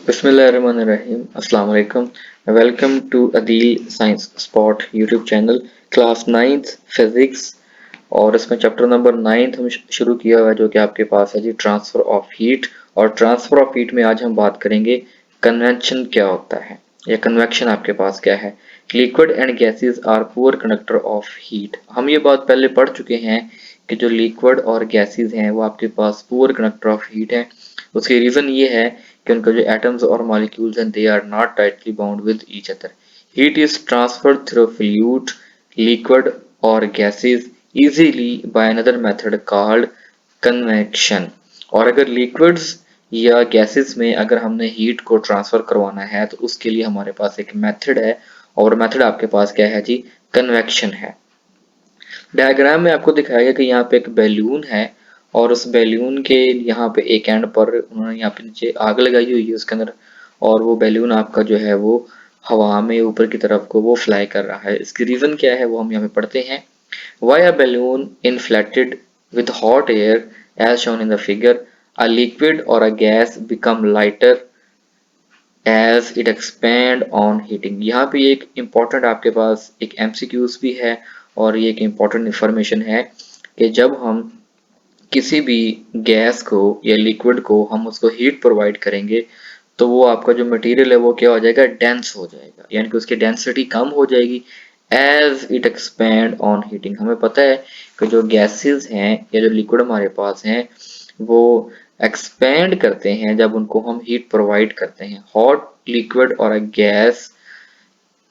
बिस्मिल्लाहिर्रहमानिर्रहीम अस्सलाम वालेकुम। Welcome to Adeel science spot YouTube channel. Class 9th physics और इसमें चैप्टर नंबर 9 हम शुरू किया हुआ है जो कि आपके पास है जी ट्रांसफर ऑफ हीट। और ट्रांसफर ऑफ हीट में आज हम बात करेंगे कन्वेक्शन क्या होता है या कन्वेक्शन आपके पास क्या है। Liquid and gases are poor conductor of heat. हम ये बात पहले पढ़ चुके हैं कि जो लिक्विड और गैसेस हैं वो आपके पास पुअर कंडक्टर ऑफ हीट है। उसकी रीजन ये है कि उनका जो एटम्स और मॉलिक्यूल्स हैं they are not tightly bound with each other. Heat is transferred through fluid, liquid और gases easily by another method called convection. और अगर लिक्विड्स या गैसेस में अगर हमने हीट को ट्रांसफर करवाना है तो उसके लिए हमारे पास एक मेथड है और मेथड आपके पास क्या है जी, कन्वेक्शन है। डायग्राम में आपको दिखाया गया कि यहाँ पे एक बैलून है और उस बैलून के यहाँ पे एक एंड पर उन्होंने यहाँ पे नीचे आग लगाई हुई है उसके अंदर, और वो बैलून आपका जो है वो हवा में ऊपर की तरफ को वो फ्लाई कर रहा है। इसकी रीजन क्या है वो हम यहाँ पे पढ़ते हैं। Why a balloon inflated with hot air as shown in the figure, a liquid or a gas become lighter as it expand on heating। यहाँ पे एक important आपके पास एक MCQs भी है और ये एक important information है कि जब हम किसी भी गैस को या लिक्विड को हम उसको हीट प्रोवाइड करेंगे तो वो आपका जो मटेरियल है वो क्या हो जाएगा, डेंस हो जाएगा, यानी कि उसकी डेंसिटी कम हो जाएगी as it expand on heating. हमें पता है कि जो गैसेस हैं या जो लिक्विड हमारे पास हैं वो एक्सपैंड करते हैं जब उनको हम हीट प्रोवाइड करते हैं। हॉट लिक्विड और a gas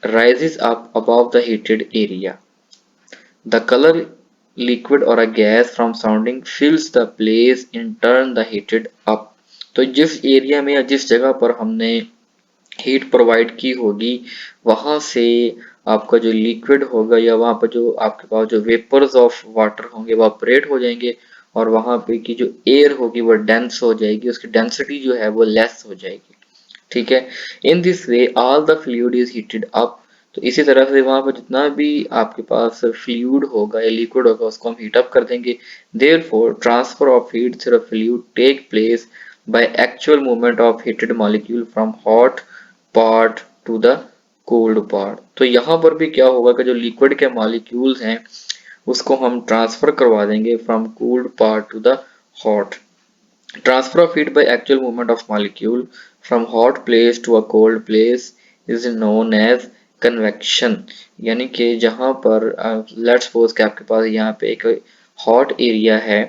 rises up above the heated area. The color liquid or a gas from surrounding fills the place in turn the heated up। तो जिस एरिया में या जिस जगह पर हमने हीट प्रोवाइड की होगी वहां से आपका जो लिक्विड होगा या वहां पर जो आपके पास जो वेपर्स ऑफ वाटर होंगे वो ऑपरेट हो जाएंगे और वहां पे की जो एयर होगी वो डेंस हो जाएगी, उसकी डेंसिटी जो है वो लेस हो जाएगी। ठीक है। In this way all the fluid is heated up. तो इसी तरह से वहां पर जितना भी आपके पास फ्लूइड होगा या लिक्विड होगा उसको हम हीट अप कर देंगे। Therefore transfer of heat through fluid take place by actual movement of heated molecule from hot part to the cold part. तो यहाँ पर भी क्या होगा कि जो लिक्विड के मॉलिक्यूल्स हैं उसको हम ट्रांसफर करवा देंगे from cold part to the hot. Transfer of heat by actual movement of molecule from hot place to a cold place is known as convection। यानी कि जहाँ पर लेट्स सपोज कि आपके पास यहाँ पे एक हॉट एरिया है,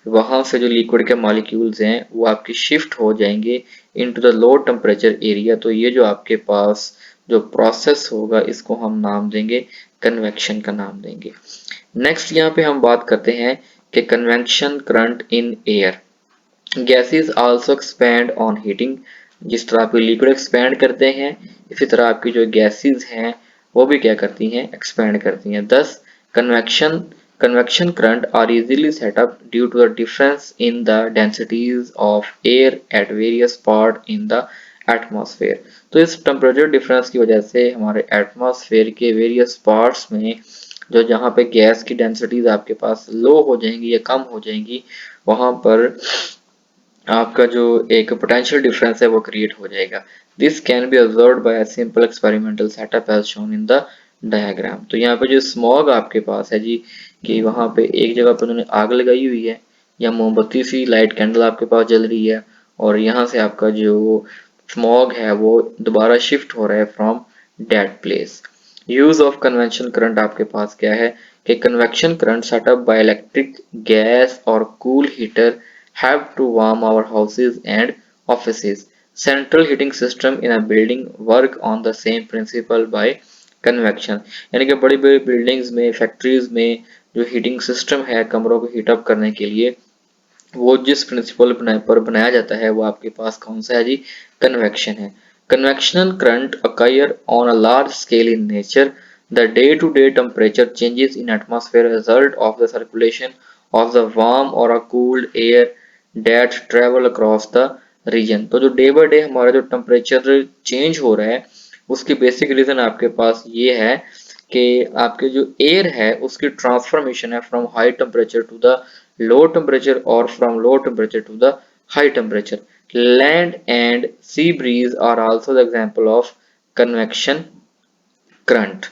वहां से जो लिक्विड के मॉलिक्यूल्स हैं वो आपकी शिफ्ट हो जाएंगे into the low temperature area. तो ये जो आपके पास जो प्रोसेस होगा इसको हम नाम देंगे कन्वेक्शन का नाम देंगे। नेक्स्ट यहाँ पे हम बात करते हैं कि convection current in air. Gases also expand on heating. जिस तरह आपके लिक्विड एक्सपैंड करते हैं इसी तरह आपकी जो गैसेस हैं वो भी क्या करती हैं, एक्सपैंड करती हैं। Thus convection convection current are easily set up due to the difference in the densities of air at various part in the atmosphere. तो इस टेम्परेचर डिफरेंस की वजह से हमारे एटमॉस्फेयर के वेरियस पार्ट्स में जो जहाँ पे गैस की डेंसिटीज आपके पास लो हो जाएंगी या कम हो जाएंगी वहां पर आपका जो एक पोटेंशियल डिफरेंस है वो क्रिएट हो जाएगा। This can be observed by a simple experimental setup as shown in the diagram. तो यहाँ पे जो स्मॉग आपके पास है जी कि वहां पे एक जगह पे उन्होंने आग लगाई हुई है या मोमबत्ती सी लाइट कैंडल आपके पास जल रही है और यहाँ से आपका जो स्मॉग है वो दोबारा शिफ्ट हो रहा है from that place. Use of convection current आपके पास क्या है कि convection current setup by electric gas और cool heater have to warm our houses and offices. Central heating system in a building work on the same principle by convection। यानी कि बड़ी बड़ी बिल्डिंग्स में फैक्ट्रीज में जो हीटिंग सिस्टम है कमरों को हीट अप करने के लिए वो जिस प्रिंसिपल पर बनाया जाता है वो आपके पास कौन सा है जी, कन्वेक्शन है। Convectional current occur on a large scale in nature। The day-to-day temperature changes in atmosphere result of the circulation of the warm or a cooled air that travel across the region। तो जो day by day हमारा जो temperature change हो रहा है उसकी basic reason आपके पास ये है कि आपके जो एयर है उसकी ट्रांसफॉर्मेशन है from high temperature to the low temperature or from low temperature to the high temperature। Land and sea breeze are also the example of convection current.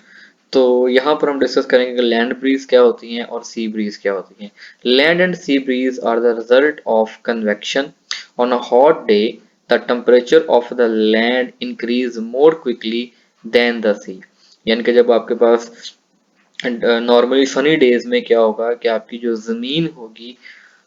तो यहाँ पर हम डिस्कस करेंगे कि लैंड ब्रीज क्या होती हैं और सी ब्रीज क्या होती हैं। Land and sea breeze are the result of convection. On a hot day the temperature of the land increase more quickly than the sea. यानी कि जब आपके पास नॉर्मली सनी डेज में क्या होगा कि आपकी जो जमीन होगी,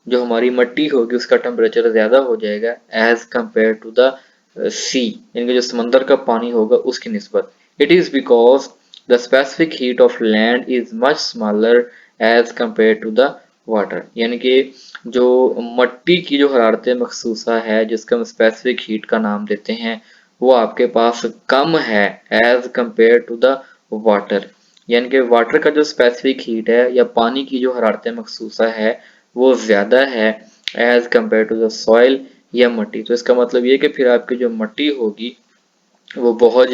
जो हमारी मिट्टी होगी, उसका टेम्परेचर ज्यादा हो जाएगा as compare to the sea, यानी कि जो समंदर का पानी होगा उसकी निस्बत। It is because the specific heat of land is much smaller as compare to the water. यानी कि जो मिट्टी की जो हरारत मखसूसा है, जिसका हम स्पेसिफिक हीट का नाम देते हैं, वो आपके पास कम है as compare to the water. यानी कि वाटर का जो स्पेसिफिक हीट है या पानी की जो हरारत मखसूसा है वो ज्यादा है as compare to the soil या मिट्टी। तो इसका मतलब ये कि फिर आपकी जो मिट्टी होगी वो बहुत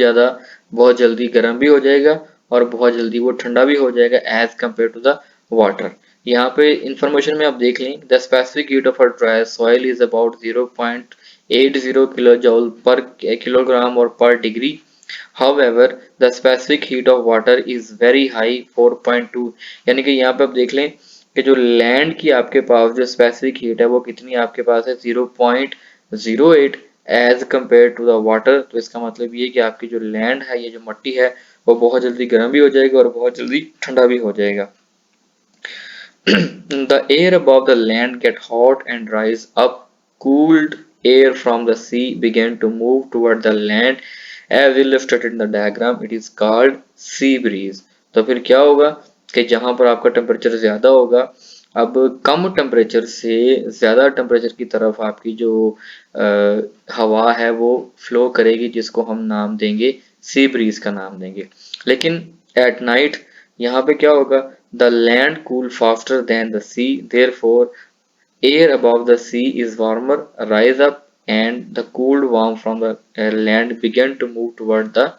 जल्दी गर्म भी हो जाएगा और बहुत जल्दी वो ठंडा भी हो जाएगा as compare to the water. यहाँ पे इंफॉर्मेशन में आप देख लें, the specific heat of a dry soil is about 0.80 kilo joule per kilogram और per degree. However, the specific heat of water is very high 4.2। यानी कि यहाँ पे आप देख लें कि जो लैंड की आपके पास जो स्पेसिफिक हीट है वो कितनी आपके पास है 0.08 as compare to the water. तो इसका मतलब ये कि आपकी जो लैंड है, ये जो मिट्टी है, वो बहुत जल्दी गर्म भी हो जाएगा और बहुत जल्दी ठंडा भी हो जाएगा। The air above the land get hot and rise up. Cooled air from the sea began to move toward the land as illustrated in the diagram. It is called sea breeze। तो फिर क्या होगा कि जहां पर आपका temperature ज्यादा होगा, अब कम टेम्परेचर से ज्यादा टेम्परेचर की तरफ आपकी जो हवा है वो फ्लो करेगी, जिसको हम नाम देंगे सी ब्रीज का नाम देंगे। लेकिन एट नाइट यहाँ पे क्या होगा, the land cool faster than the sea, therefore air above the sea is warmer, rise up, and the cooled warm from the land begin to move toward the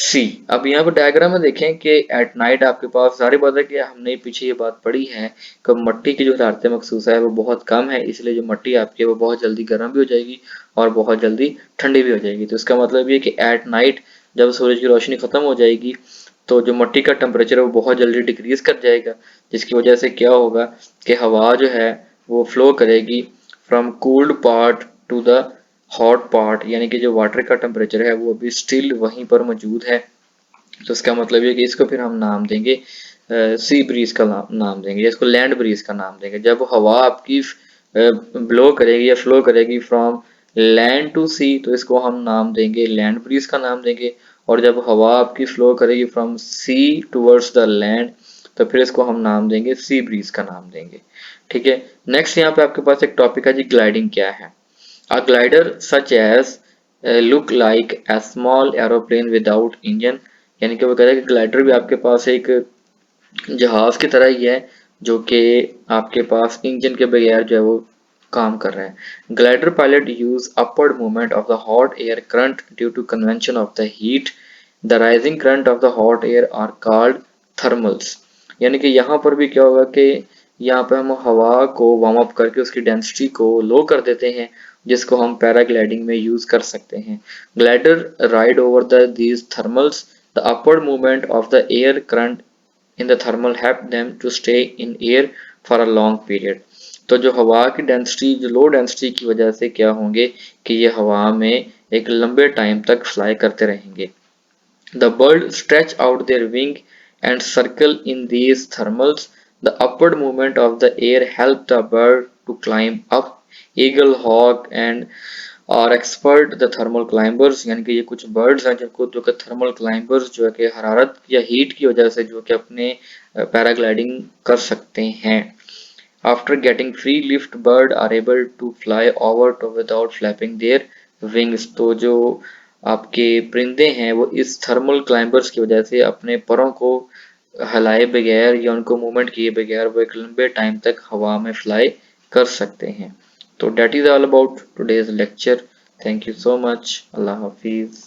सी। अब यहाँ पर डायग्राम में देखें कि एट नाइट आपके पास सारी बात है कि हमने पीछे ये बात पढ़ी है कि मिट्टी की जो हरारत मखसूसा है वो बहुत कम है, इसलिए जो मिट्टी आपकी है वो बहुत जल्दी गर्म भी हो जाएगी और बहुत जल्दी ठंडी भी हो जाएगी। तो इसका मतलब ये कि एट नाइट जब सूरज की रोशनी खत्म हो जाएगी तो जो मिट्टी का टेम्परेचर है वो बहुत जल्दी डिक्रीज कर जाएगा, जिसकी वजह से क्या होगा कि हवा जो है वो फ्लो करेगी from cooled part to the hot part. यानी कि जो वाटर का टेम्परेचर है वो अभी स्टिल वहीं पर मौजूद है। तो इसका मतलब ये कि इसको फिर हम नाम देंगे सी ब्रीज का नाम देंगे, इसको लैंड ब्रीज का नाम देंगे। जब हवा आपकी ब्लो करेगी या फ्लो करेगी फ्रॉम लैंड टू सी तो इसको हम नाम देंगे लैंड ब्रीज का नाम देंगे। और जब हवा आपकी फ्लो करेगी from sea towards the land तो फिर इसको हम नाम देंगे सी ब्रीज का नाम देंगे। ठीक है। नेक्स्ट यहाँ पे आपके पास एक टॉपिक है जी, ग्लाइडिंग क्या है। A glider such as look like a small aeroplane without engine। यानी कि वो कह रहा है कि ग्लाइडर भी आपके पास एक जहाज की तरह ही है जो कि आपके पास इंजन के बगैर जो है वो काम कर रहा है। Glider pilot use upward movement of the hot air current due to convention of the heat. The rising current of the hot air are called thermals. यानी कि यहाँ पर भी क्या होगा कि यहाँ पे हम हवा को वार्म अप करके उसकी डेंसिटी को लो कर देते हैं, जिसको हम पैराग्लाइडिंग में यूज कर सकते हैं। Glider ride over the these thermals. The upward movement of the air current in the thermal help them to stay in air for a long period. तो जो हवा की डेंसिटी, जो लो डेंसिटी की वजह से क्या होंगे कि ये हवा में एक लंबे टाइम तक फ्लाई करते रहेंगे। The bird stretch out their wing and circle in these thermals. The upward movement of the air help the bird to climb up. Eagle, hawk and are expert the thermal climbers। यानी कि ये कुछ birds हैं जिनको जो कि thermal climbers जो है कि हरारत या heat की वजह से जो कि अपने पैराग्लाइडिंग कर सकते हैं। After getting free lift, bird are able to fly over to without flapping their wings। तो जो आपके परिंदे हैं वो इस थर्मल क्लाइंबर्स की वजह से अपने परों को हिलाए बगैर या उनको मूवमेंट किए बगैर वो एक लंबे टाइम तक हवा में फ्लाई कर सकते हैं। तो that is all about today's lecture. Thank you so much. अल्लाह हाफिज।